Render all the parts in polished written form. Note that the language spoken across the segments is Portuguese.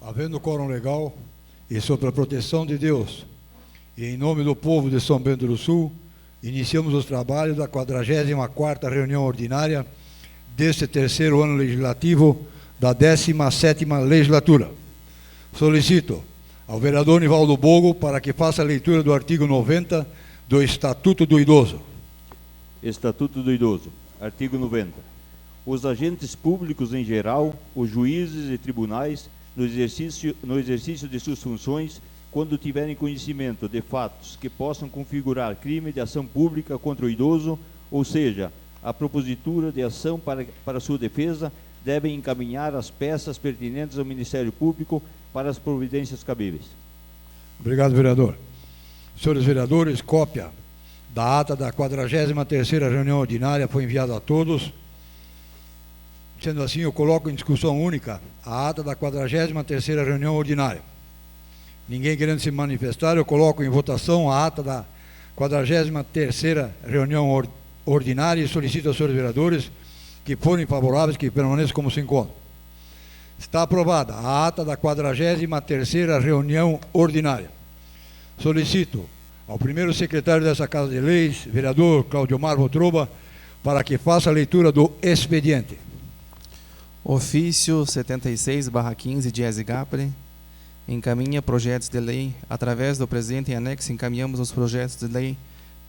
Havendo quórum legal e sob a proteção de Deus, e em nome do povo de São Bento do Sul, iniciamos os trabalhos da 44ª reunião ordinária deste terceiro ano legislativo da 17ª legislatura. Solicito ao vereador Nivaldo Bogo para que faça a leitura do artigo 90 do Estatuto do Idoso. Estatuto do Idoso. Artigo 90. Os agentes públicos em geral, os juízes e tribunais, no exercício de suas funções, quando tiverem conhecimento de fatos que possam configurar crime de ação pública contra o idoso, ou seja, a propositura de ação para sua defesa, devem encaminhar as peças pertinentes ao Ministério Público para as providências cabíveis. Obrigado, vereador. Senhores vereadores, cópia da ata da 43ª reunião ordinária foi enviada a todos. Sendo assim, eu coloco em discussão única a ata da 43ª reunião ordinária. Ninguém querendo se manifestar, eu coloco em votação a ata da 43ª reunião ordinária e solicito aos senhores vereadores que forem favoráveis que permaneçam como se encontram. Está aprovada a ata da 43ª reunião ordinária. Solicito ao primeiro secretário dessa Casa de Leis, vereador Claudiomar Votroba, para que faça a leitura do expediente. Ofício 76/15 de Esigapre encaminha projetos de lei. Através do presente em anexo, encaminhamos os projetos de lei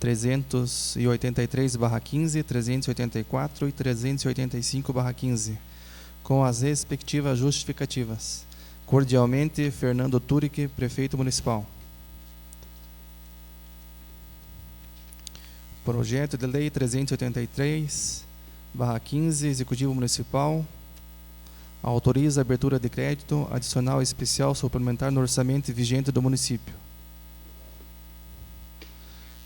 383/15, 384 e 385/15, com as respectivas justificativas. Cordialmente, Fernando Turic, Prefeito Municipal. Projeto de lei 383/15, Executivo Municipal. Autoriza a abertura de crédito adicional especial suplementar no orçamento vigente do município.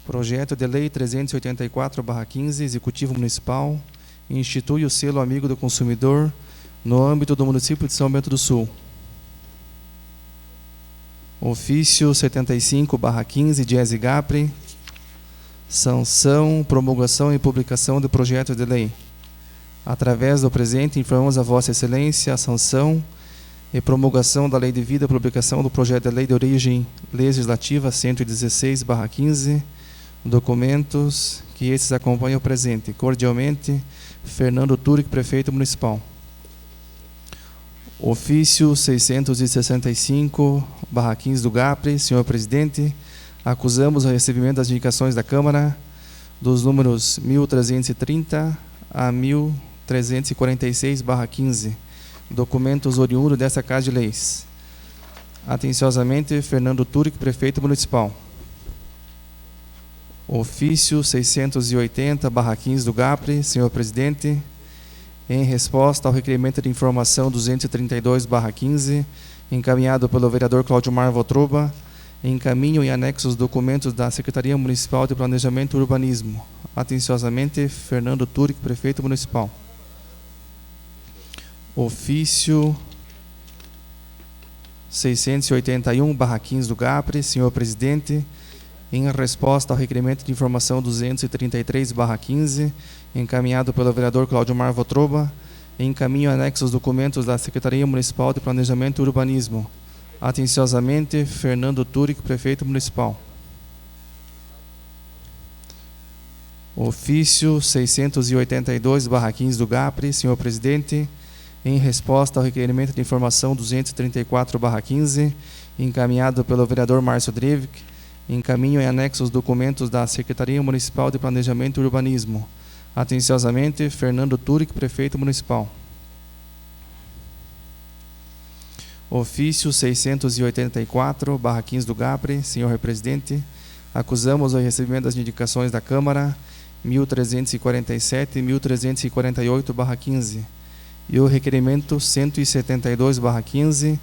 Projeto de lei 384/15, Executivo Municipal, institui o selo Amigo do Consumidor no âmbito do município de São Bento do Sul. Ofício 75/15 de Esigapre, sanção, promulgação e publicação do projeto de lei. Através do presente, informamos a Vossa Excelência a sanção e promulgação da Lei Devida à publicação do projeto de lei de origem legislativa 116/15, documentos que esses acompanham o presente. Cordialmente, Fernando Turic, Prefeito Municipal. Ofício 665/15 do GAPRE, senhor Presidente, acusamos o recebimento das indicações da Câmara dos números 1330 a 1346/15, documentos oriundos dessa Casa de Leis. Atenciosamente, Fernando Turic, Prefeito Municipal. Ofício 680/15 do GAPRE, senhor Presidente, em resposta ao requerimento de informação 232/15, encaminhado pelo vereador Claudiomar Votroba, encaminho em anexo os documentos da Secretaria Municipal de Planejamento e Urbanismo. Atenciosamente, Fernando Turic, Prefeito Municipal. Ofício 681/15 do GAPRE, senhor Presidente, em resposta ao requerimento de informação 233/15, encaminhado pelo vereador Claudiomar Votroba, encaminho anexo os documentos da Secretaria Municipal de Planejamento e Urbanismo. Atenciosamente, Fernando Turic, Prefeito Municipal. Ofício 682/15 do GAPRE, senhor Presidente, em resposta ao requerimento de informação 234/15, encaminhado pelo vereador Márcio Drevic, encaminho em anexo os documentos da Secretaria Municipal de Planejamento e Urbanismo. Atenciosamente, Fernando Turic, Prefeito Municipal. Ofício 684/15 do GAPRE, senhor Presidente, acusamos o recebimento das indicações da Câmara 1347 e 1348/15 e o requerimento 172/15,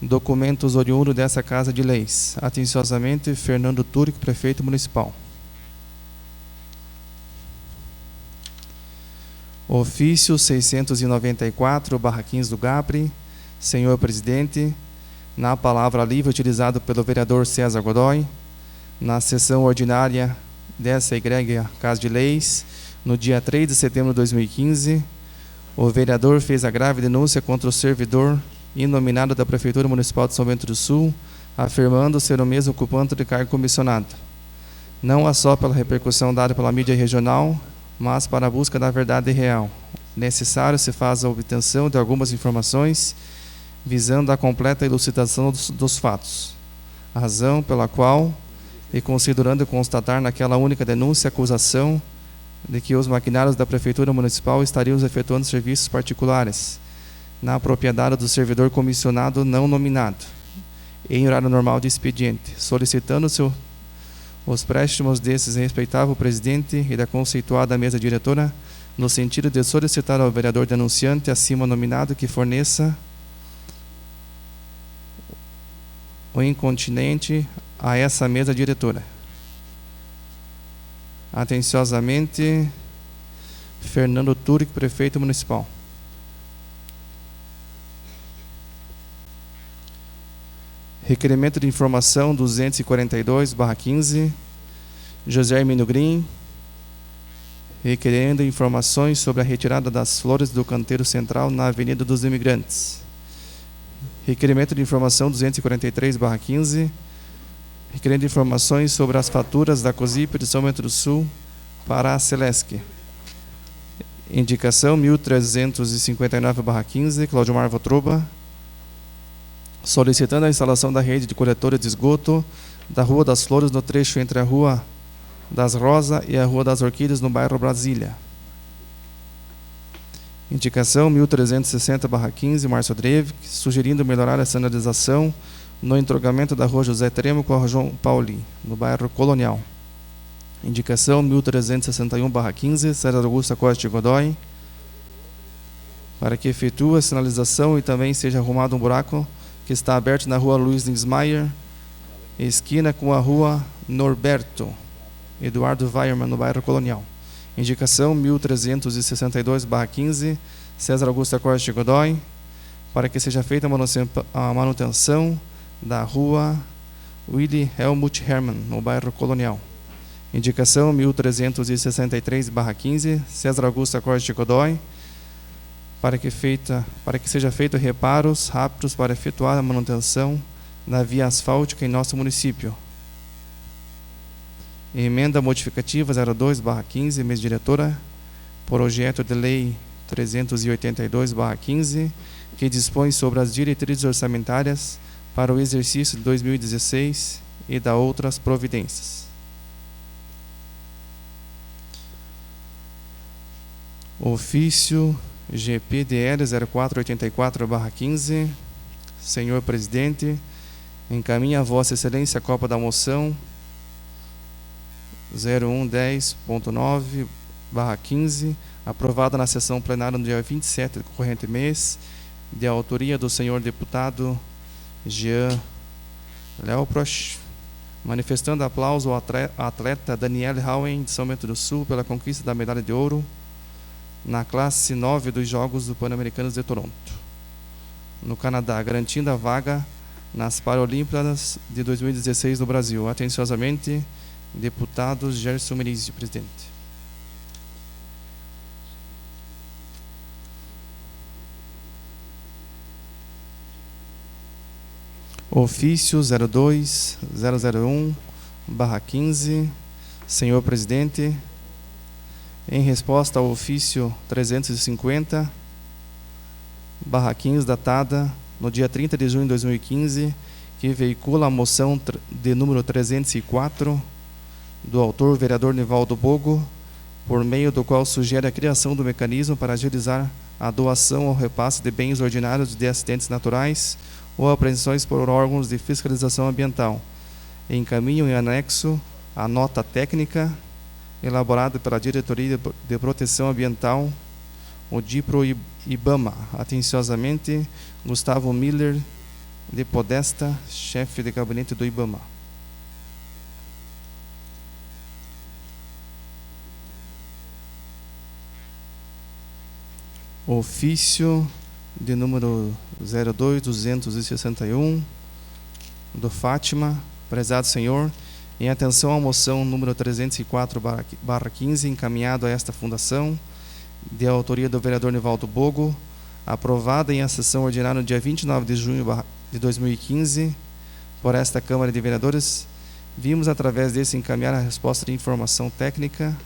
documentos oriundos dessa Casa de Leis. Atenciosamente, Fernando Turic, Prefeito Municipal. Ofício 694/15 do GAPRE, senhor Presidente, na palavra livre utilizado pelo vereador César Godoy, na sessão ordinária dessa egrégea Casa de Leis, no dia 3 de setembro de 2015, o vereador fez a grave denúncia contra o servidor inominado da Prefeitura Municipal de São Bento do Sul, afirmando ser o mesmo ocupante de cargo comissionado, não só pela repercussão dada pela mídia regional, mas para a busca da verdade real. Necessário se faz a obtenção de algumas informações visando a completa elucidação dos fatos, razão pela qual, e considerando constatar naquela única denúncia acusação de que os maquinários da Prefeitura Municipal estariam efetuando serviços particulares na propriedade do servidor comissionado não nominado, em horário normal de expediente, solicitando-se os préstimos desses respeitável presidente e da conceituada mesa diretora, no sentido de solicitar ao vereador denunciante acima nominado que forneça o incontinente a essa mesa diretora. Atenciosamente, Fernando Turic, prefeito municipal. Requerimento de informação 242/15, José Hermínio Green, requerendo informações sobre a retirada das flores do canteiro central na Avenida dos Imigrantes. Requerimento de informação 243/15, requerendo informações sobre as faturas da COSIP de São Bento do Sul para a Celesc. Indicação 1359/15, Claudio Mar Votroba, solicitando a instalação da rede de coletora de esgoto da Rua das Flores no trecho entre a Rua das Rosas e a Rua das Orquídeas no bairro Brasília. Indicação 1360/15, Márcio Dreve, sugerindo melhorar a sinalização no entrogamento da Rua José Tremo com a Rua João Pauli, no bairro Colonial. Indicação 1361/15, César Augusto Costa de Godoy, para que efetue a sinalização e também seja arrumado um buraco que está aberto na Rua Luiz Linsmaier, esquina com a Rua Norberto Eduardo Weiermann, no bairro Colonial. Indicação 1362/15, César Augusto Costa de Godoy, para que seja feita a manutenção da Rua Willy Helmut Hermann, no bairro Colonial. Indicação 1363/15, César Augusto Costa de Godoy, para que seja feito reparos rápidos para efetuar a manutenção da via asfáltica em nosso município. Emenda modificativa 02/15, mesa diretora, projeto de lei 382/15, que dispõe sobre as diretrizes orçamentárias para o exercício de 2016 e da outras providências. Ofício GPDL 0484/15, senhor presidente, encaminha a Vossa Excelência a cópia da moção 0110.9/15, aprovada na sessão plenária no dia 27 do corrente mês, de autoria do senhor deputado Jean Leoproch, manifestando aplauso ao atleta Daniel Howen, de São Bento do Sul, pela conquista da medalha de ouro na classe 9 dos Jogos do Pan-Americanos de Toronto, no Canadá, garantindo a vaga nas Paralímpiadas de 2016 no Brasil. Atenciosamente, deputado Gerson Merizio, presidente. Ofício 02001/15, senhor presidente, em resposta ao ofício 350/15, datada no dia 30 de junho de 2015, que veicula a moção de número 304 do autor vereador Nivaldo Bogo, por meio do qual sugere a criação do mecanismo para agilizar a doação ou repasse de bens ordinários de acidentes naturais ou apreensões por órgãos de fiscalização ambiental. Encaminham em anexo a nota técnica elaborada pela Diretoria de Proteção Ambiental, o DIPRO-IBAMA. Atenciosamente, Gustavo Miller de Podesta, chefe de gabinete do IBAMA. Ofício de número 02261 do Fátima, prezado senhor, em atenção à moção número 304/15, encaminhado a esta fundação, de autoria do vereador Nivaldo Bogo, aprovada em sessão ordinária no dia 29 de junho de 2015 por esta Câmara de Vereadores, vimos através desse encaminhar a resposta de informação técnica,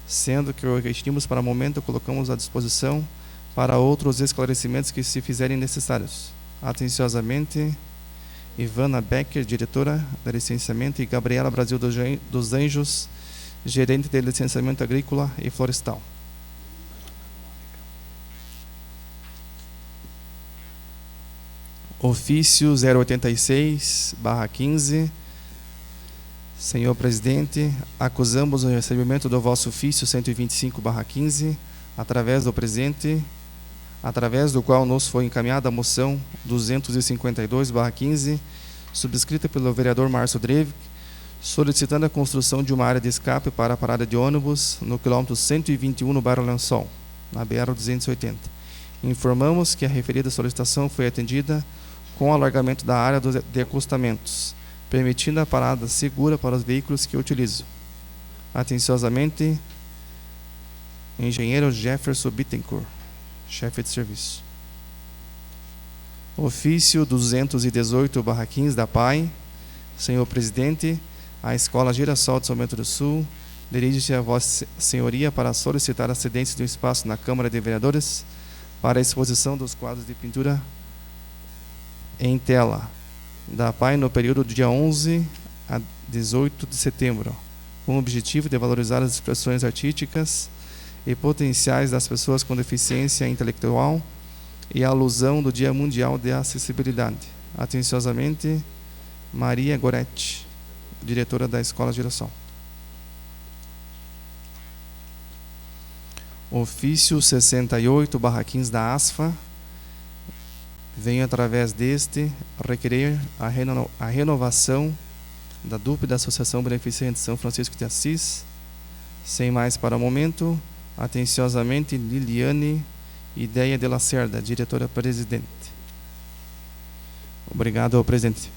sendo que o que tínhamos para o momento colocamos à disposição para outros esclarecimentos que se fizerem necessários. Atenciosamente, Ivana Becker, diretora de licenciamento, e Gabriela Brasil dos Anjos, gerente de licenciamento agrícola e florestal. Ofício 086/15. Senhor presidente, acusamos o recebimento do vosso ofício 125/15, através do presente, através do qual nos foi encaminhada a moção 252/15, subscrita pelo vereador Márcio Drevik, solicitando a construção de uma área de escape para a parada de ônibus no quilômetro 121 no bairro Lençol, na BR-280. Informamos que a referida solicitação foi atendida com o alargamento da área de acostamentos, permitindo a parada segura para os veículos que utilizam. Atenciosamente, engenheiro Jefferson Bittencourt, chefe de serviço. Ofício 218/15 da PAI. Senhor presidente, a Escola Girassol de São Bento do Sul dirige-se a Vossa Senhoria para solicitar a cedência de um espaço na Câmara de Vereadores para a exposição dos quadros de pintura em tela da PAI no período do dia 11 a 18 de setembro, com o objetivo de valorizar as expressões artísticas e potenciais das pessoas com deficiência intelectual e a alusão do Dia Mundial de Acessibilidade. Atenciosamente, Maria Goretti, diretora da Escola Girassol. Ofício 68/15 da ASFA. Venho, através deste, requerer a renovação da DUP da Associação Beneficente São Francisco de Assis. Sem mais para o momento, atenciosamente, Liliane Ideia de Lacerda, diretora-presidente. Obrigado, presidente.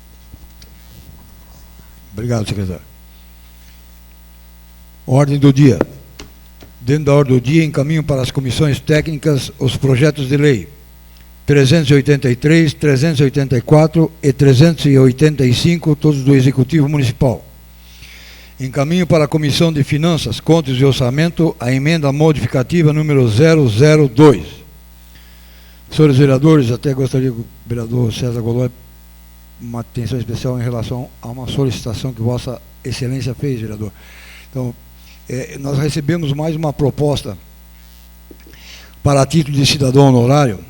Obrigado, secretário. Ordem do dia. Dentro da ordem do dia, encaminho para as comissões técnicas os projetos de lei 383, 384 e 385, todos do Executivo Municipal. Encaminho para a Comissão de Finanças, Contas e Orçamento a emenda modificativa número 002. Senhores vereadores, até gostaria que o vereador César Godoy uma atenção especial em relação a uma solicitação que Vossa Excelência fez, vereador. Então, nós recebemos mais uma proposta para título de cidadão honorário,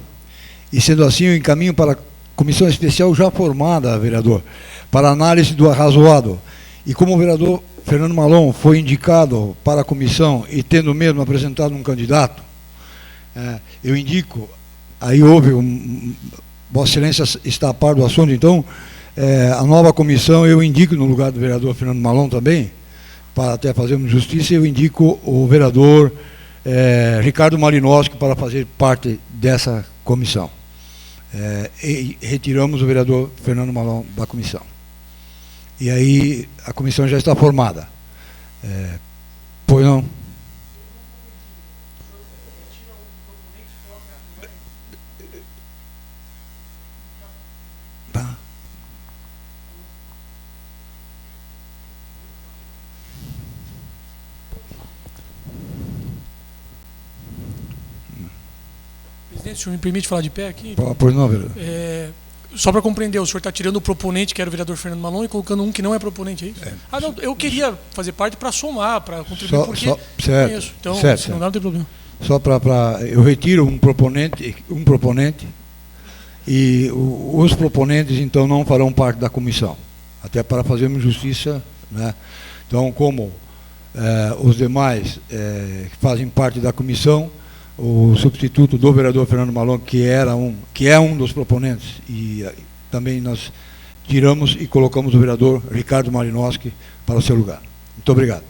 e sendo assim, eu encaminho para a comissão especial já formada, vereador, para análise do arrazoado. E como o vereador Fernando Malon foi indicado para a comissão e tendo mesmo apresentado um candidato, eu indico, aí houve Vossa Excelência está a par do assunto, então, a nova comissão eu indico, no lugar do vereador Fernando Malon também, para até fazermos justiça, eu indico o vereador Ricardo Malinowski para fazer parte dessa comissão. E retiramos o vereador Fernando Malon da comissão. E aí a comissão já está formada. Pois não? Tá. Presidente, o senhor me permite falar de pé aqui? Pois não, vereador. Só para compreender, o senhor está tirando o proponente, que era o vereador Fernando Malon, e colocando um que não é proponente, é isso? Não, eu queria fazer parte para somar, para contribuir, porque certo, conheço. Então, certo, se não dá, não tem problema. Só eu retiro um proponente, e os proponentes, então, não farão parte da comissão, até para fazermos justiça, né? Então, como os demais que fazem parte da comissão, o substituto do vereador Fernando Malon, que é um dos proponentes, e também nós tiramos e colocamos o vereador Ricardo Malinowski para o seu lugar. Muito obrigado.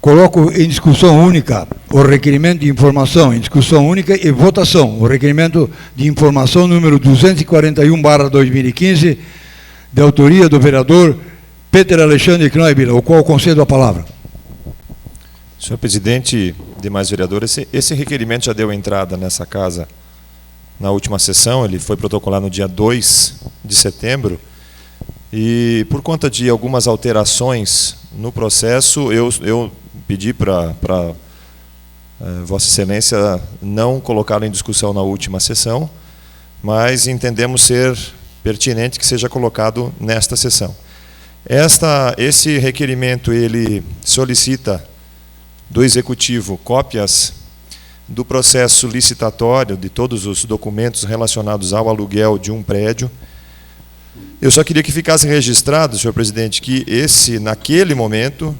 Coloco em discussão única o requerimento de informação, em discussão única e votação, o requerimento de informação número 241/2015, de autoria do vereador Peter Alexandre Knoibila, o qual concedo a palavra. Senhor presidente, demais vereadores, esse requerimento já deu entrada nessa casa na última sessão, ele foi protocolado no dia 2 de setembro, e por conta de algumas alterações no processo, eu pedi para Vossa Excelência não colocá-lo em discussão na última sessão, mas entendemos ser pertinente que seja colocado nesta sessão. Esse requerimento, ele solicita do Executivo cópias do processo licitatório, de todos os documentos relacionados ao aluguel de um prédio. Eu só queria que ficasse registrado, senhor presidente, que naquele momento,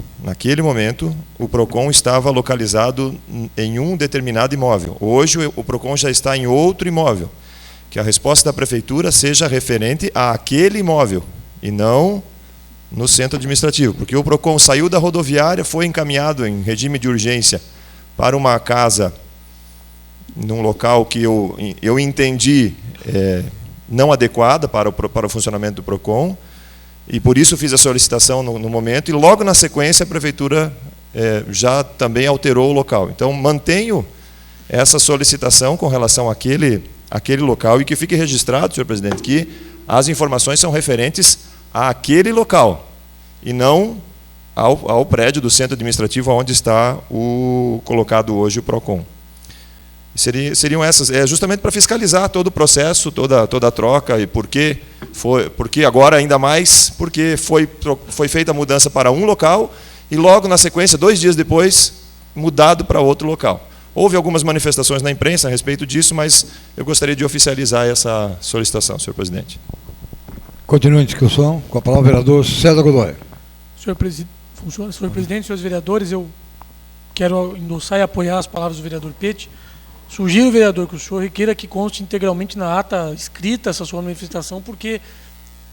o PROCON estava localizado em um determinado imóvel. Hoje, o PROCON já está em outro imóvel. Que a resposta da Prefeitura seja referente àquele imóvel, e não no centro administrativo, porque o PROCON saiu da rodoviária, foi encaminhado em regime de urgência para uma casa, num local que eu entendi não adequada para o funcionamento do PROCON, e por isso fiz a solicitação no momento, e logo na sequência a Prefeitura já também alterou o local. Então, mantenho essa solicitação com relação àquele local, e que fique registrado, senhor presidente, que as informações são referentes àquele local, e não ao prédio do centro administrativo onde está colocado hoje o PROCON. Seriam essas, justamente para fiscalizar todo o processo, toda a troca, e porque agora ainda mais, porque foi feita a mudança para um local, e logo na sequência, 2 dias depois, mudado para outro local. Houve algumas manifestações na imprensa a respeito disso, mas eu gostaria de oficializar essa solicitação, senhor presidente. Continua em discussão, com a palavra o vereador César Godoy. Senhor presidente, senhores vereadores, eu quero endossar e apoiar as palavras do vereador Pete. Sugiro, vereador, que o senhor requeira que conste integralmente na ata escrita essa sua manifestação, porque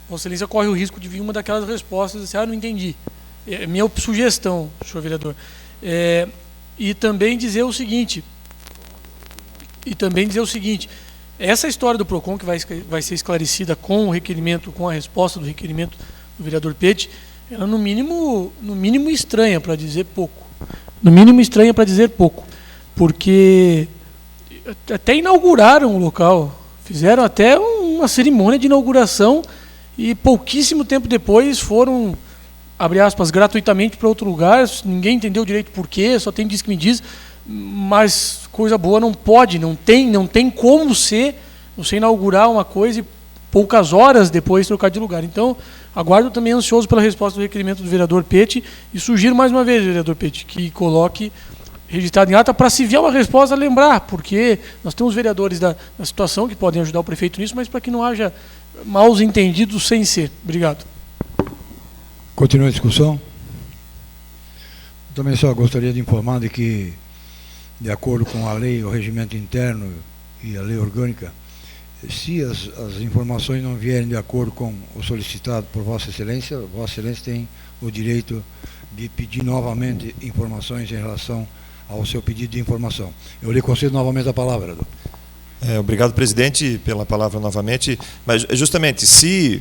Vossa Excelência corre o risco de vir uma daquelas respostas assim, não entendi. É minha sugestão, senhor vereador. E também dizer o seguinte, essa história do PROCON que vai ser esclarecida com o requerimento, com a resposta do requerimento do vereador Pete, ela no mínimo estranha, para dizer pouco. No mínimo estranha, para dizer pouco. Porque até inauguraram o local, fizeram até uma cerimônia de inauguração e pouquíssimo tempo depois foram, abre aspas, gratuitamente para outro lugar. Ninguém entendeu direito por quê, só tem diz que me diz, mas coisa boa não pode, não tem como você inaugurar uma coisa e poucas horas depois trocar de lugar. Então, aguardo também ansioso pela resposta do requerimento do vereador Pete, e sugiro mais uma vez, vereador Pete, que coloque registrado em ata para, se vier uma resposta, lembrar, porque nós temos vereadores da situação que podem ajudar o prefeito nisso, mas para que não haja maus entendidos sem ser. Obrigado. Continua a discussão. Também só gostaria de informar de que, de acordo com a lei, o regimento interno e a lei orgânica, se as informações não vierem de acordo com o solicitado por Vossa Excelência tem o direito de pedir novamente informações em relação ao seu pedido de informação. Eu lhe concedo novamente a palavra, vereador. Obrigado, presidente, pela palavra novamente. Mas, justamente, se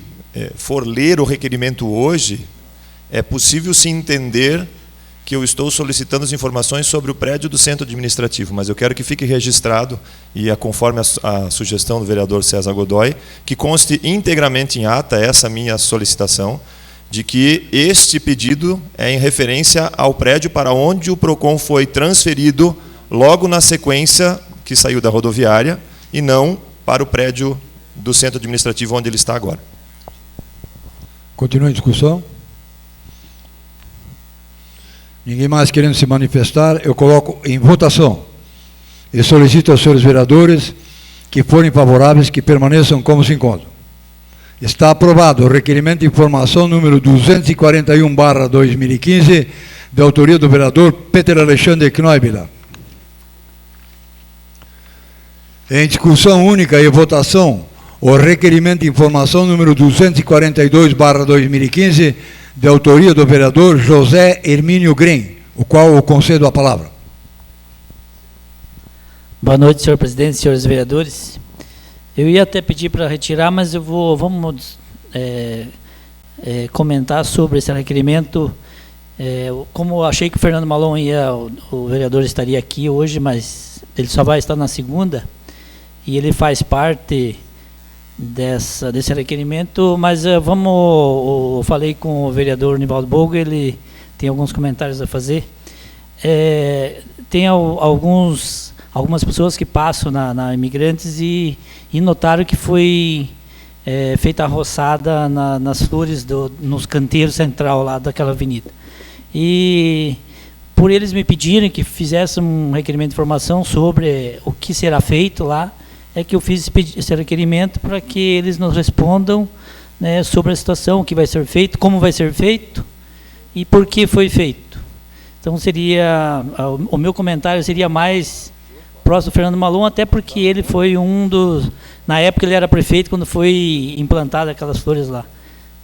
for ler o requerimento hoje, é possível se entender que eu estou solicitando as informações sobre o prédio do centro administrativo, mas eu quero que fique registrado, e conforme a sugestão do vereador César Godoy, que conste integramente em ata essa minha solicitação, de que este pedido é em referência ao prédio para onde o PROCON foi transferido logo na sequência que saiu da rodoviária, e não para o prédio do centro administrativo onde ele está agora. Continua em discussão. Ninguém mais querendo se manifestar, eu coloco em votação e solicito aos senhores vereadores que forem favoráveis que permaneçam como se encontram. Está aprovado o requerimento de informação número 241/2015, de autoria do vereador Peter Alexandre Knoibila. Em discussão única e votação, o requerimento de informação número 242/2015, de autoria do vereador José Hermínio Grem, o qual eu concedo a palavra. Boa noite, senhor presidente, senhores vereadores. Eu ia até pedir para retirar, mas vamos comentar sobre esse requerimento. Como eu achei que o Fernando Malon o vereador estaria aqui hoje, mas ele só vai estar na segunda, e ele faz parte desse requerimento, mas eu falei com o vereador Nivaldo Bogo, ele tem alguns comentários a fazer. Tem algumas pessoas que passam na Imigrantes e notaram que foi feita a roçada nas flores nos canteiros central lá daquela avenida. E por eles me pedirem que fizesse um requerimento de informação sobre o que será feito lá, é que eu fiz esse requerimento para que eles nos respondam, né, sobre a situação, o que vai ser feito, como vai ser feito e por que foi feito. Então o meu comentário seria mais próximo do Fernando Malon, até porque ele foi na época ele era prefeito quando foi implantada aquelas flores lá.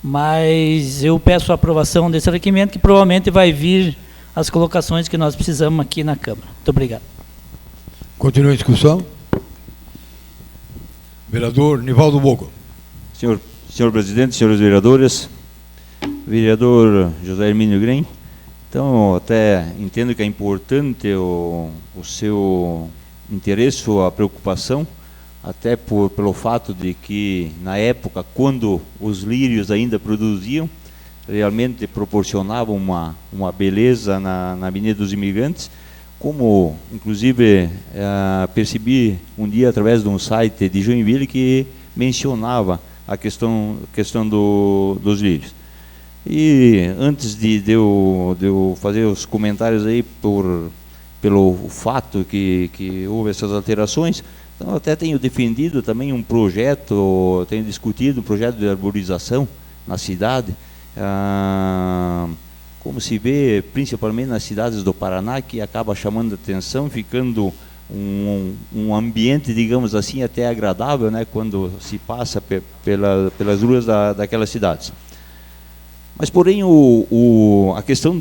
Mas eu peço a aprovação desse requerimento, que provavelmente vai vir as colocações que nós precisamos aqui na Câmara. Muito obrigado. Continua a discussão. Vereador Nivaldo Bogo. Senhor presidente, senhores vereadores, vereador José Hermínio Grem, então até entendo que é importante o seu interesse, a preocupação, até pelo fato de que, na época, quando os lírios ainda produziam, realmente proporcionavam uma beleza na Avenida dos Imigrantes, como, inclusive, percebi um dia, através de um site de Joinville, que mencionava a questão dos lírios. E antes de eu fazer os comentários aí pelo fato que houve essas alterações, então, eu até tenho defendido também tenho discutido um projeto de arborização na cidade, como se vê principalmente nas cidades do Paraná, que acaba chamando a atenção, ficando um ambiente, digamos assim, até agradável, né, quando se passa pelas ruas daquelas cidades. Mas, porém, a questão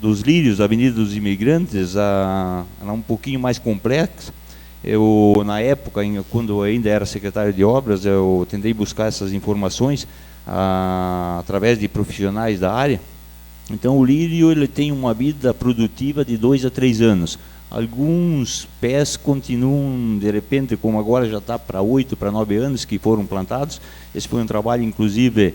dos lírios da Avenida dos Imigrantes ela é um pouquinho mais complexa. Na época, quando eu ainda era secretário de obras, eu tentei buscar essas informações através de profissionais da área. Então, o lírio ele tem uma vida produtiva de 2 a 3 anos. Alguns pés continuam, de repente, como agora já está para 8, para 9 anos que foram plantados. Esse foi um trabalho, inclusive,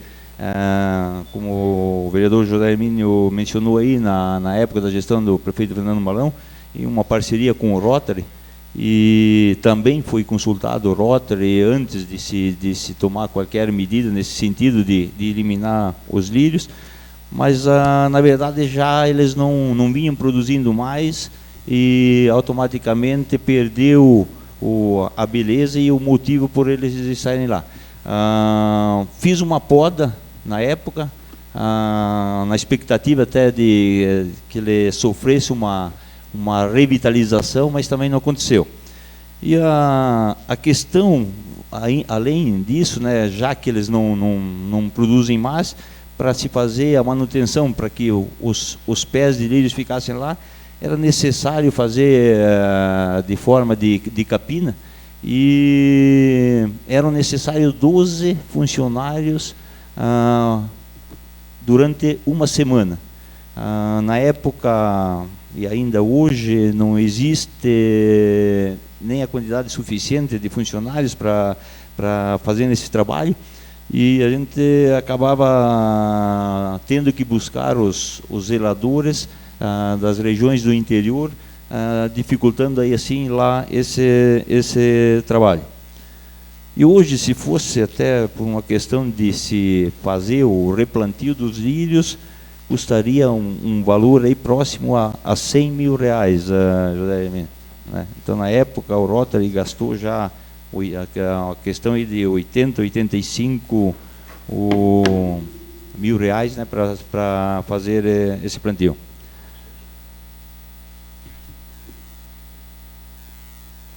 como o vereador José Hermínio mencionou aí, na época da gestão do prefeito Fernando Malão, em uma parceria com o Rotary, e também foi consultado o Rotary antes de se tomar qualquer medida nesse sentido de eliminar os lírios, mas na verdade já eles não vinham produzindo mais e automaticamente perdeu a beleza e o motivo por eles estarem lá. Fiz uma poda na época, na expectativa até de que ele sofresse uma revitalização, mas também não aconteceu. E a questão, além disso, né, já que eles não produzem mais, para se fazer a manutenção, para que os pés de lírios ficassem lá, era necessário fazer de forma de capina, e eram necessários 12 funcionários durante uma semana. Na época, e ainda hoje, não existe nem a quantidade suficiente de funcionários para fazer esse trabalho, e a gente acabava tendo que buscar os zeladores das regiões do interior, dificultando aí assim lá esse trabalho. E hoje, se fosse até por uma questão de se fazer o replantio dos lírios, custaria um valor aí próximo a R$100 mil, José Hermínio, né? Então, na época, o Rotary gastou já a questão aí de 80, 85 mil reais, né, para fazer esse plantio.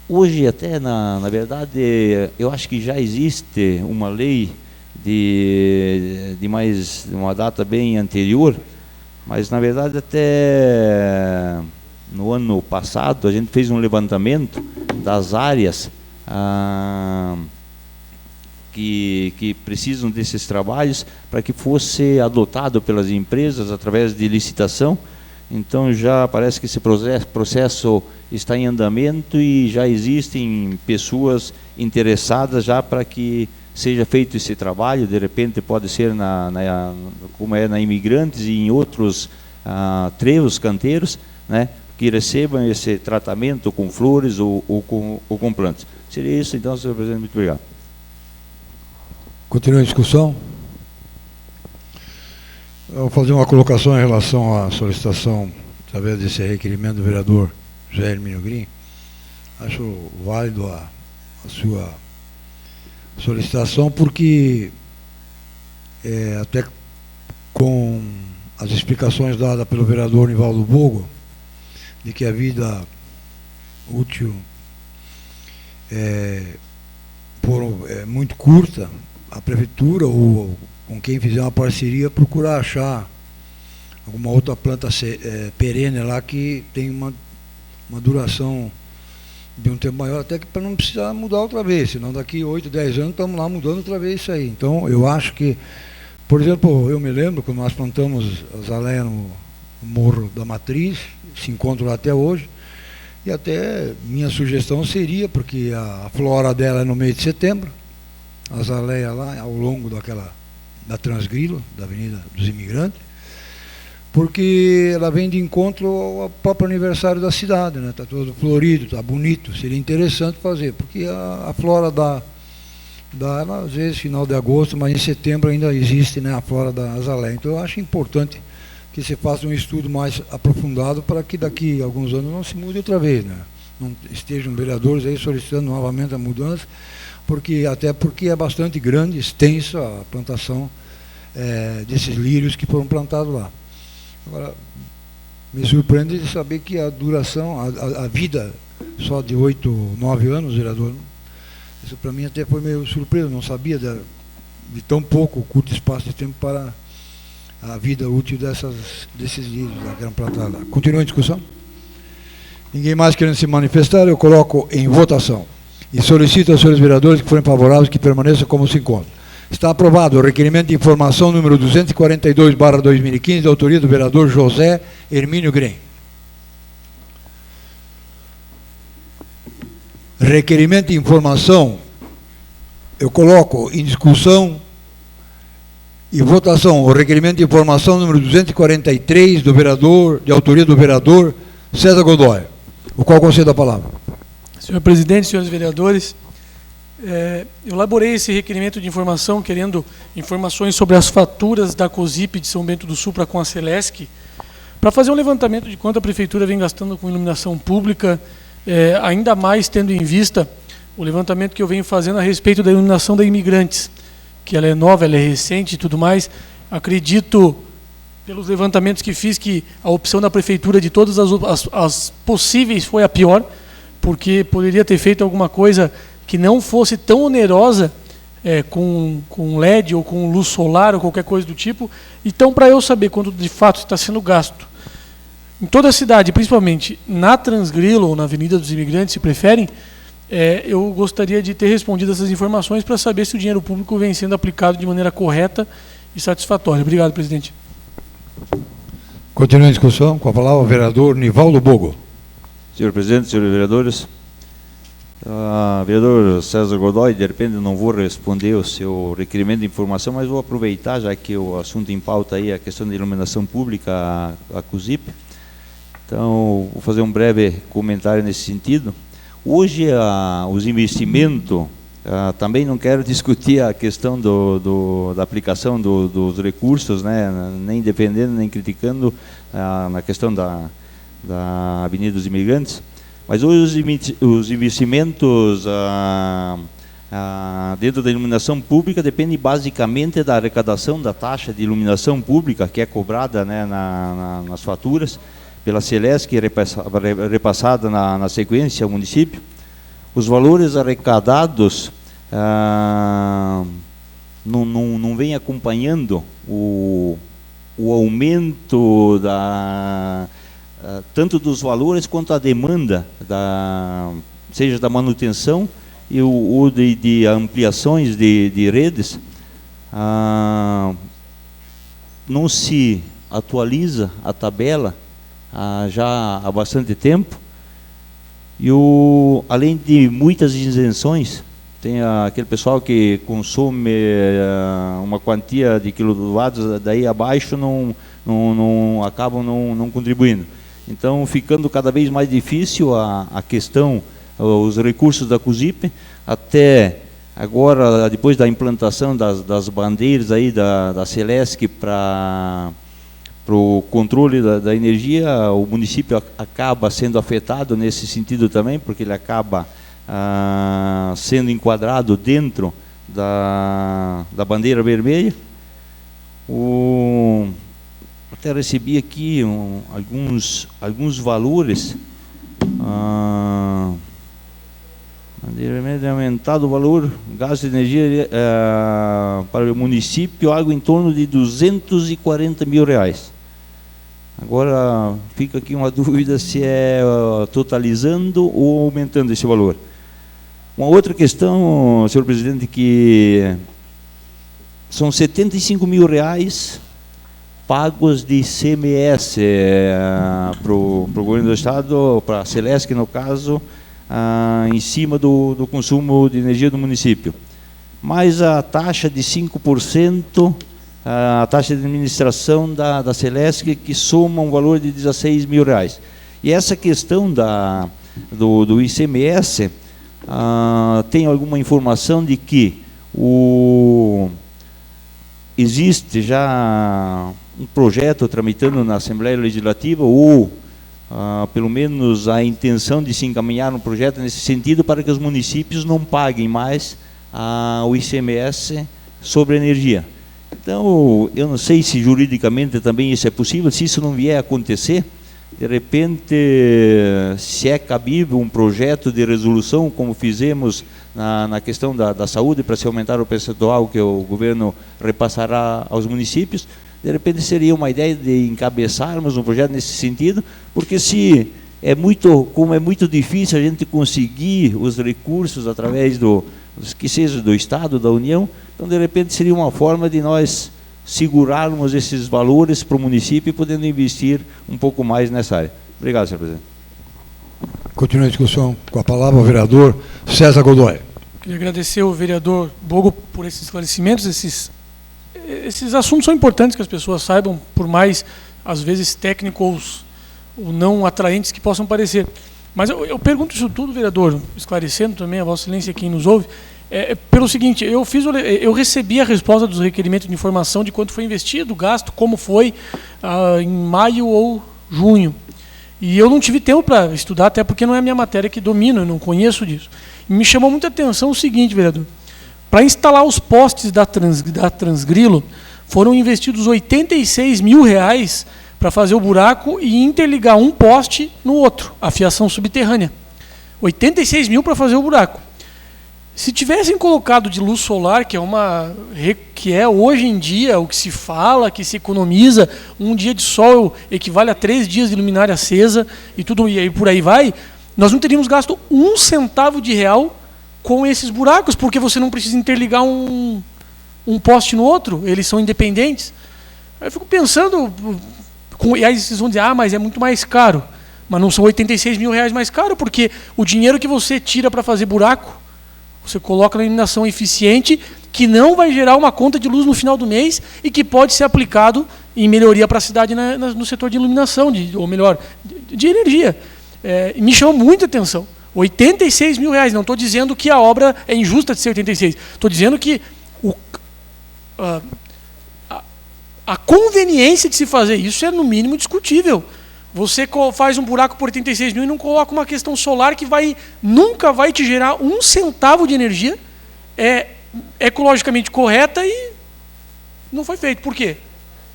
Hoje, até, na verdade, eu acho que já existe uma lei de uma data bem anterior, mas, na verdade, até no ano passado, a gente fez um levantamento das áreas que precisam desses trabalhos para que fosse adotado pelas empresas através de licitação. Então já parece que esse processo está em andamento e já existem pessoas interessadas já para que seja feito esse trabalho. De repente pode ser como é na Imigrantes e em outros trevos, canteiros, né, que recebam esse tratamento com flores ou com plantas. Seria isso então, senhor presidente, muito obrigado. Continua a discussão. Eu vou fazer uma colocação em relação à solicitação, através desse requerimento do vereador José Hermínio Grim. Acho válido a sua solicitação, porque até com as explicações dadas pelo vereador Nivaldo Bogo, de que a vida útil é muito curta, a prefeitura ou com quem fizer uma parceria procurar achar alguma outra planta perene lá que tem uma duração de um tempo maior, até que para não precisar mudar outra vez, senão daqui 8, 10 anos estamos lá mudando outra vez isso aí. Então eu acho que, por exemplo, eu me lembro quando nós plantamos azaleia no Morro da Matriz, se encontra lá até hoje, e até minha sugestão seria, porque a flora dela é no mês de setembro, a azaleia lá ao longo da Transgrilo, da Avenida dos Imigrantes, porque ela vem de encontro ao próprio aniversário da cidade, né? Está todo florido, está bonito, seria interessante fazer, porque a flora dá às vezes final de agosto, mas em setembro ainda existe, né, a flora da azaleia. Então eu acho importante que se faça um estudo mais aprofundado para que daqui a alguns anos não se mude outra vez, né? Não estejam vereadores aí solicitando novamente a mudança, porque é bastante grande, extensa a plantação desses lírios que foram plantados lá. Agora, me surpreende de saber que a duração, a vida só de 8, 9 anos, vereador, isso para mim até foi meio surpresa, não sabia de tão pouco, curto espaço de tempo para a vida útil desses lírios lá que eram plantados lá. Continua a discussão? Ninguém mais querendo se manifestar, eu coloco em votação. E solicito aos senhores vereadores que forem favoráveis que permaneçam como se encontram. Está aprovado o requerimento de informação número 242/2015, da autoria do vereador José Hermínio Grim. Requerimento de informação, eu coloco em discussão e votação o requerimento de informação número 243, de autoria do vereador César Godoy, o qual concedo a palavra. Senhor presidente, senhores vereadores, eu elaborei esse requerimento de informação querendo informações sobre as faturas da COSIP de São Bento do Sul para com a Celesc, para fazer um levantamento de quanto a prefeitura vem gastando com iluminação pública, ainda mais tendo em vista o levantamento que eu venho fazendo a respeito da iluminação da Imigrantes, que ela é nova, ela é recente e tudo mais. Acredito, pelos levantamentos que fiz, que a opção da prefeitura de todas as possíveis foi a pior, porque poderia ter feito alguma coisa que não fosse tão onerosa, com LED ou com luz solar ou qualquer coisa do tipo. Então, para eu saber quanto de fato está sendo gasto em toda a cidade, principalmente na Transgrilo ou na Avenida dos Imigrantes, se preferem, eu gostaria de ter respondido essas informações para saber se o dinheiro público vem sendo aplicado de maneira correta e satisfatória. Obrigado, presidente. Continua a discussão, com a palavra o vereador Nivaldo Bogo. Senhor presidente, senhores vereadores, vereador César Godoy, de repente não vou responder o seu requerimento de informação, mas vou aproveitar, já que o assunto em pauta aí é a questão de iluminação pública, a COSIP. Então, vou fazer um breve comentário nesse sentido. Hoje, os investimentos, também não quero discutir a questão da aplicação dos recursos, né, nem defendendo, nem criticando na questão da Avenida dos Imigrantes, mas hoje os investimentos dentro da iluminação pública dependem basicamente da arrecadação da taxa de iluminação pública, que é cobrada, né, nas faturas, pela Celesc, repassada na sequência ao município. Os valores arrecadados não vêm acompanhando o aumento tanto dos valores quanto a demanda, seja da manutenção e o de ampliações de redes, não se atualiza a tabela já há bastante tempo, e além de muitas isenções, tem aquele pessoal que consome uma quantia de quilowatts daí abaixo, acabam não contribuindo. Então, ficando cada vez mais difícil a questão, os recursos da COSIP, até agora, depois da implantação das bandeiras aí da Celesc para o controle da energia, o município acaba sendo afetado nesse sentido também, porque ele acaba sendo enquadrado dentro da bandeira vermelha. Até recebi aqui alguns valores. Bandeira vermelha, aumentado o valor gasto de energia para o município, algo em torno de R$240 mil. Agora fica aqui uma dúvida se é totalizando ou aumentando esse valor. Uma outra questão, senhor presidente, que são R$75 mil pagos de ICMS para o governo do estado, para a Celesc no caso, em cima do consumo de energia do município. Mais a taxa de 5%, a taxa de administração da Celesc, que soma um valor de R$16 mil. E essa questão do ICMS, tem alguma informação de que existe já um projeto tramitando na Assembleia Legislativa, ou pelo menos a intenção de se encaminhar um projeto nesse sentido, para que os municípios não paguem mais o ICMS sobre a energia. Então, eu não sei se juridicamente também isso é possível. Se isso não vier a acontecer, de repente, se é cabível um projeto de resolução, como fizemos na questão da saúde, para se aumentar o percentual que o governo repassará aos municípios, de repente seria uma ideia de encabeçarmos um projeto nesse sentido, porque como é muito difícil a gente conseguir os recursos através que seja do Estado, da União, então de repente seria uma forma de nós segurarmos esses valores para o município e podendo investir um pouco mais nessa área. Obrigado, senhor presidente. Continua a discussão com a palavra o vereador César Godoy. Queria agradecer ao vereador Bogo por esses esclarecimentos. Esses assuntos são importantes que as pessoas saibam, por mais, às vezes, técnicos ou não atraentes que possam parecer. Mas eu pergunto isso tudo, vereador, esclarecendo também a Vossa Excelência, quem nos ouve, pelo seguinte: eu recebi a resposta dos requerimentos de informação de quanto foi investido, gasto, como foi em maio ou junho. E eu não tive tempo para estudar, até porque não é a minha matéria que domino, eu não conheço disso. E me chamou muita atenção o seguinte, vereador: para instalar os postes da Transgrilo, foram investidos R$86 mil para fazer o buraco e interligar um poste no outro, a fiação subterrânea. 86 mil para fazer o buraco. Se tivessem colocado de luz solar, que é hoje em dia o que se fala, que se economiza, um dia de sol equivale a 3 dias de luminária acesa e aí por aí vai, nós não teríamos gasto R$1 centavo com esses buracos, porque você não precisa interligar um poste no outro, eles são independentes. Aí eu fico pensando, e aí vocês vão dizer, mas é muito mais caro. Mas não são R$86 mil mais caro, porque o dinheiro que você tira para fazer buraco, você coloca na iluminação eficiente, que não vai gerar uma conta de luz no final do mês e que pode ser aplicado em melhoria para a cidade no setor de iluminação, ou melhor, de energia. Me chamou muita atenção. R$86 mil. Não estou dizendo que a obra é injusta de ser 86. Estou dizendo que a conveniência de se fazer isso é, no mínimo, discutível. Você faz um buraco por 86 mil e não coloca uma questão solar que nunca vai te gerar R$1 centavo de energia, é ecologicamente correta e não foi feito. Por quê?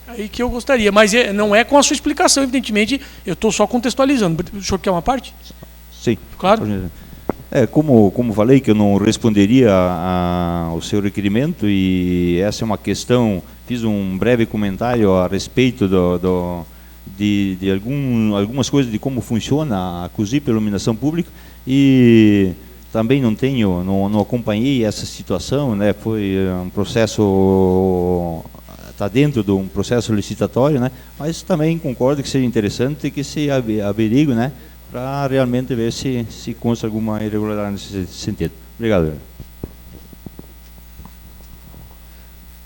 Aí que eu gostaria, mas não é com a sua explicação, evidentemente, eu estou só contextualizando. O senhor quer uma parte? Sim. Claro. Como falei que eu não responderia ao seu requerimento, e essa é uma questão, fiz um breve comentário a respeito de algumas coisas de como funciona a COSIP, a iluminação pública, e também não acompanhei essa situação, né? Foi um processo, está dentro de um processo licitatório, né? Mas também concordo que seja interessante que se averigue, né? Para realmente ver se consta alguma irregularidade nesse sentido. Obrigado, vereador.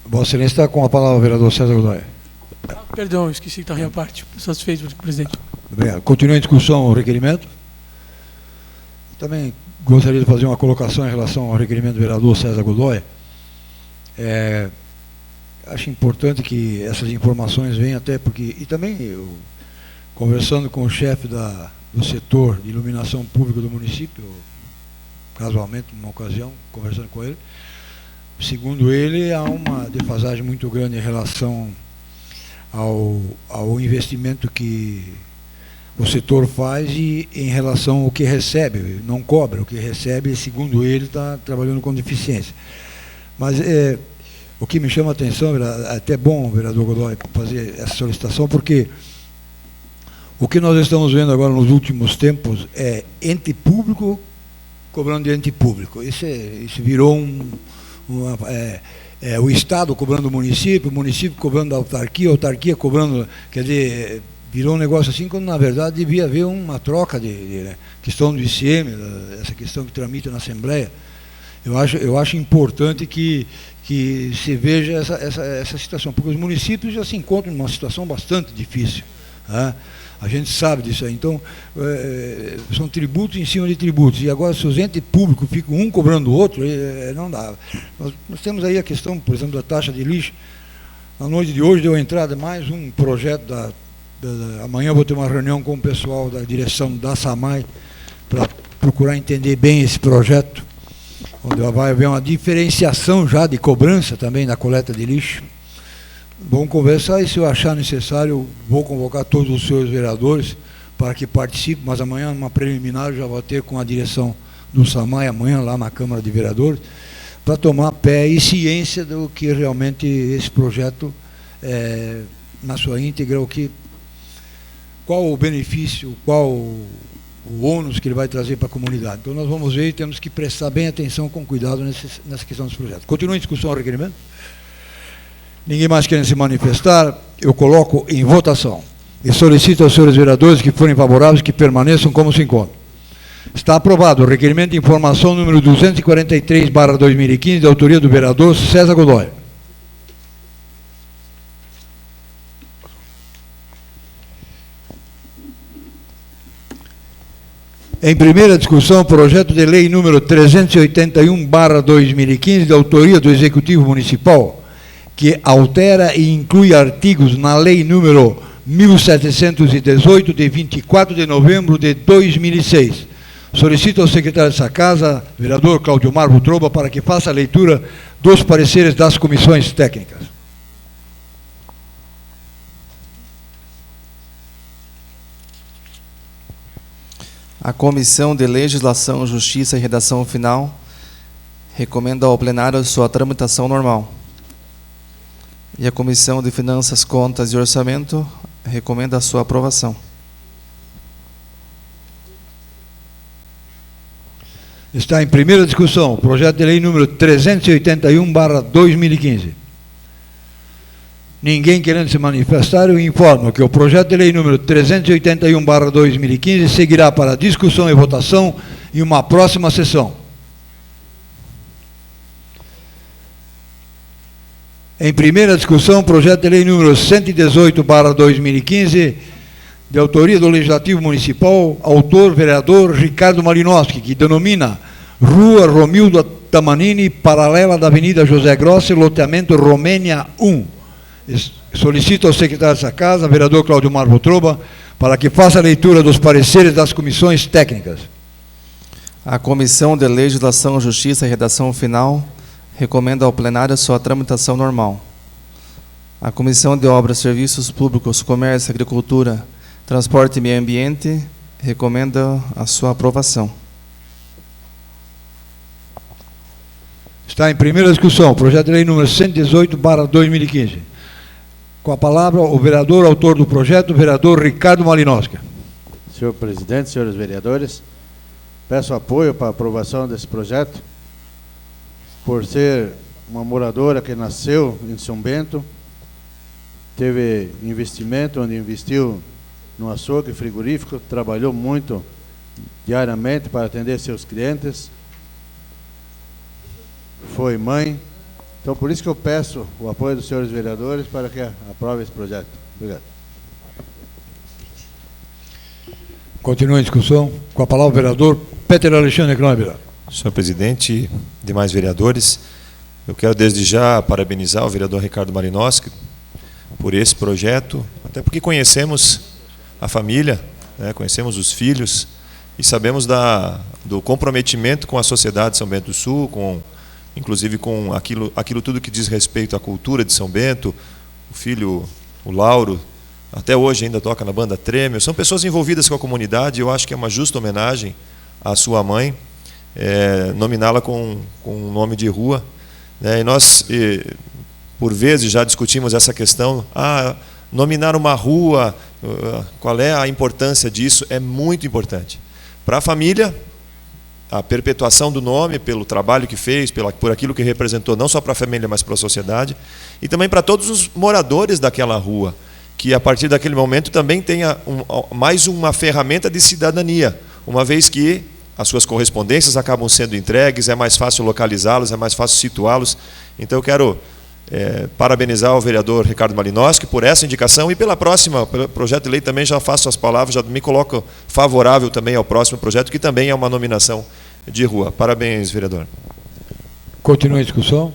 Vossa Excelência está com a palavra, vereador César Godoy. Perdão, esqueci que estava em parte. Satisfeito, presidente. Obrigado. Continua em discussão o requerimento. Também gostaria de fazer uma colocação em relação ao requerimento do vereador César Godoy. Acho importante que essas informações venham até porque... E também, eu, conversando com o chefe do setor de iluminação pública do município, casualmente, numa ocasião, conversando com ele, segundo ele, há uma defasagem muito grande em relação ao investimento que o setor faz e em relação ao que recebe, não cobra, o que recebe, segundo ele, está trabalhando com deficiência. Mas o que me chama a atenção, é até bom, vereador Godoy, fazer essa solicitação, porque o que nós estamos vendo agora nos últimos tempos é ente público cobrando de ente público. Isso virou o Estado cobrando o município cobrando da autarquia, a autarquia cobrando, quer dizer, virou um negócio assim, quando na verdade devia haver uma troca de questão do ICM, essa questão que tramita na Assembleia. Eu acho importante que se veja essa situação, porque os municípios já se encontram numa situação bastante difícil, né? A gente sabe disso aí. Então, são tributos em cima de tributos. E agora, se os entes públicos ficam um cobrando o outro, não dá. Nós temos aí a questão, por exemplo, da taxa de lixo. Na noite de hoje deu entrada mais um projeto amanhã eu vou ter uma reunião com o pessoal da direção da SAMAI para procurar entender bem esse projeto, onde vai haver uma diferenciação já de cobrança também na coleta de lixo. Vamos conversar e, se eu achar necessário, vou convocar todos os senhores vereadores para que participem, mas amanhã, numa preliminar, eu já vou ter com a direção do SAMAI, amanhã lá na Câmara de Vereadores, para tomar pé e ciência do que realmente esse projeto, na sua íntegra, qual o benefício, qual o ônus que ele vai trazer para a comunidade. Então nós vamos ver e temos que prestar bem atenção, com cuidado nessa questão dos projetos. Continua em discussão o requerimento? Ninguém mais querendo se manifestar, eu coloco em votação e solicito aos senhores vereadores que forem favoráveis que permaneçam como se encontram. Está aprovado o requerimento de informação número 243/2015, de autoria do vereador César Godoy. Em primeira discussão, projeto de lei número 381/2015, de autoria do Executivo Municipal, que altera e inclui artigos na lei número 1718, de 24 de novembro de 2006. Solicito ao secretário dessa casa, vereador Claudio Marvo Troba, para que faça a leitura dos pareceres das comissões técnicas. A Comissão de Legislação, Justiça e Redação Final recomenda ao plenário sua tramitação normal. E a Comissão de Finanças, Contas e Orçamento recomenda a sua aprovação. Está em primeira discussão o projeto de lei número 381/2015. Ninguém querendo se manifestar, eu informo que o projeto de lei número 381/2015 seguirá para discussão e votação em uma próxima sessão. Em primeira discussão, projeto de lei número 118/2015, de autoria do Legislativo Municipal, autor vereador Ricardo Malinowski, que denomina Rua Romildo Tamanini, paralela da Avenida José Grossi, loteamento Romênia 1. Solicito ao secretário dessa casa, vereador Claudio Marvo Troba, para que faça a leitura dos pareceres das comissões técnicas. A Comissão de Legislação, Justiça e Redação Final recomenda ao plenário sua tramitação normal. A Comissão de Obras, Serviços Públicos, Comércio, Agricultura, Transporte e Meio Ambiente recomenda a sua aprovação. Está em primeira discussão o projeto de lei número 118/2015. Com a palavra o vereador autor do projeto, o vereador Ricardo Malinowski. Senhor presidente, senhores vereadores, peço apoio para a aprovação desse projeto, por ser uma moradora que nasceu em São Bento, teve investimento, onde investiu no açougue frigorífico, trabalhou muito diariamente para atender seus clientes, foi mãe. Então, por isso que eu peço o apoio dos senhores vereadores para que aprovem esse projeto. Obrigado. Continua a discussão. Com a palavra o vereador Peter Alexandre Knober. Senhor presidente, demais vereadores, eu quero desde já parabenizar o vereador Ricardo Malinowski por esse projeto, até porque conhecemos a família, né, conhecemos os filhos e sabemos do comprometimento com a sociedade de São Bento do Sul, inclusive com aquilo tudo que diz respeito à cultura de São Bento. O filho, o Lauro, até hoje ainda toca na banda Tremel. São pessoas envolvidas com a comunidade. Eu acho que é uma justa homenagem à sua mãe, nominá-la com um nome de rua. E nós, por vezes, já discutimos essa questão. Nominar uma rua, qual é a importância disso? É muito importante. Para a família, a perpetuação do nome, pelo trabalho que fez, por aquilo que representou, não só para a família, mas para a sociedade, e também para todos os moradores daquela rua, que a partir daquele momento também tenha mais uma ferramenta de cidadania, uma vez que as suas correspondências acabam sendo entregues, é mais fácil localizá-los, é mais fácil situá-los. Então eu quero parabenizar o vereador Ricardo Malinowski por essa indicação e pelo projeto de lei também já faço as palavras, já me coloco favorável também ao próximo projeto, que também é uma nominação de rua. Parabéns, vereador. Continua a discussão.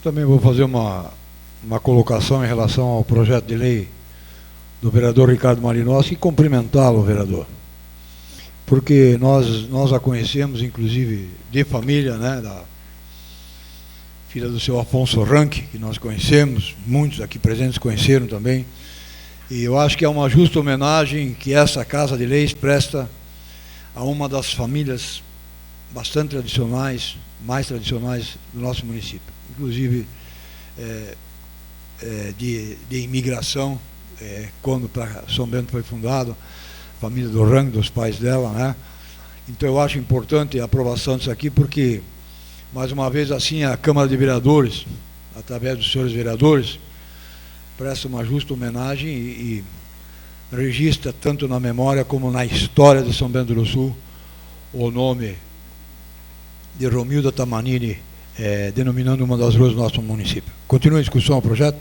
Também vou fazer uma colocação em relação ao projeto de lei do vereador Ricardo Malinowski e cumprimentá-lo, vereador. Porque nós a conhecemos, inclusive, de família, né, da filha do seu Afonso Ranque, que nós conhecemos, muitos aqui presentes conheceram também, e eu acho que é uma justa homenagem que essa Casa de Leis presta a uma das famílias bastante tradicionais, mais tradicionais do nosso município, inclusive de imigração, quando para São Bento foi fundado, a família do Ranque, dos pais dela, né? Então eu acho importante a aprovação disso aqui, porque mais uma vez, assim, a Câmara de Vereadores, através dos senhores vereadores, presta uma justa homenagem e registra, tanto na memória como na história de São Bento do Sul, o nome de Romilda Tamanini, denominando uma das ruas do nosso município. Continua a discussão ao projeto?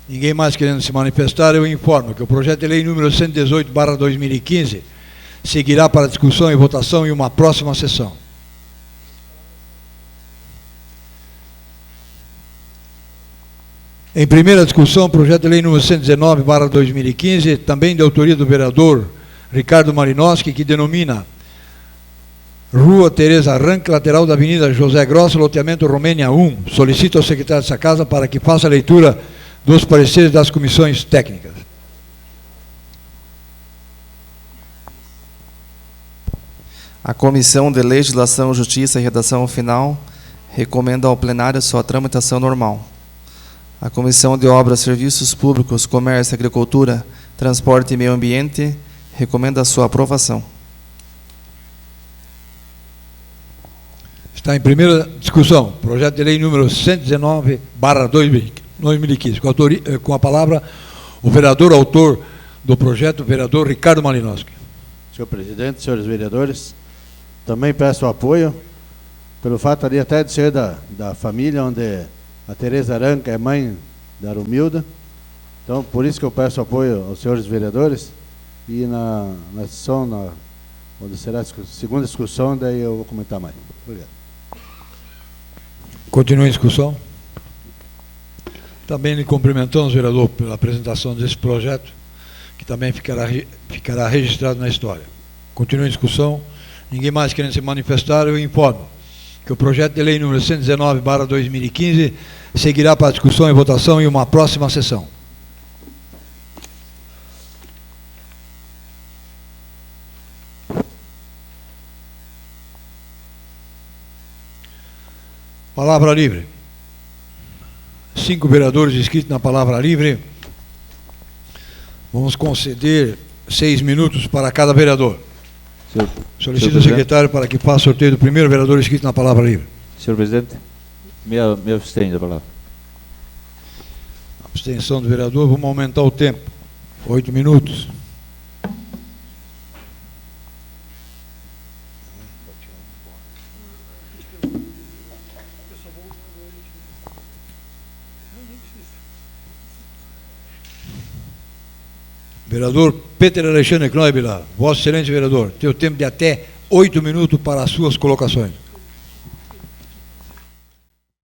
Ninguém mais querendo se manifestar, eu informo que o projeto de lei número 118/2015 seguirá para discussão e votação em uma próxima sessão. Em primeira discussão, o projeto de lei número 119/2015, também de autoria do vereador Ricardo Malinowski, que denomina Rua Tereza Ranque, lateral da Avenida José Grossa, loteamento Romênia 1. Solicito ao secretário dessa casa para que faça a leitura dos pareceres das comissões técnicas. A Comissão de Legislação, Justiça e Redação Final recomenda ao plenário sua tramitação normal. A Comissão de Obras, Serviços Públicos, Comércio, Agricultura, Transporte e Meio Ambiente recomenda a sua aprovação. Está em primeira discussão, projeto de lei número 119/2015. Com a palavra, o vereador autor do projeto, o vereador Ricardo Malinowski. Senhor presidente, senhores vereadores, também peço apoio, pelo fato ali até de ser da família onde a Tereza Ranque é mãe da Romilda. Então, por isso que eu peço apoio aos senhores vereadores. E na sessão, onde será a segunda discussão, daí eu vou comentar mais. Obrigado. Continua a discussão. Também lhe cumprimentamos, vereador, pela apresentação desse projeto, que também ficará registrado na história. Continua a discussão. Ninguém mais querendo se manifestar, eu informo que o projeto de lei número 119/2015 seguirá para discussão e votação em uma próxima sessão. Palavra livre. 5 vereadores inscritos na palavra livre. Vamos conceder 6 minutos para cada vereador. Solicito ao presidente. secretário para que faça sorteio do primeiro vereador inscrito na palavra livre. Senhor presidente, me abstenho da palavra. Abstenção do vereador, vamos aumentar o tempo. 8 minutos. Vereador Peter Alexandre Knoibler, Vossa Excelência vereador, tem o tempo de até 8 minutos para as suas colocações.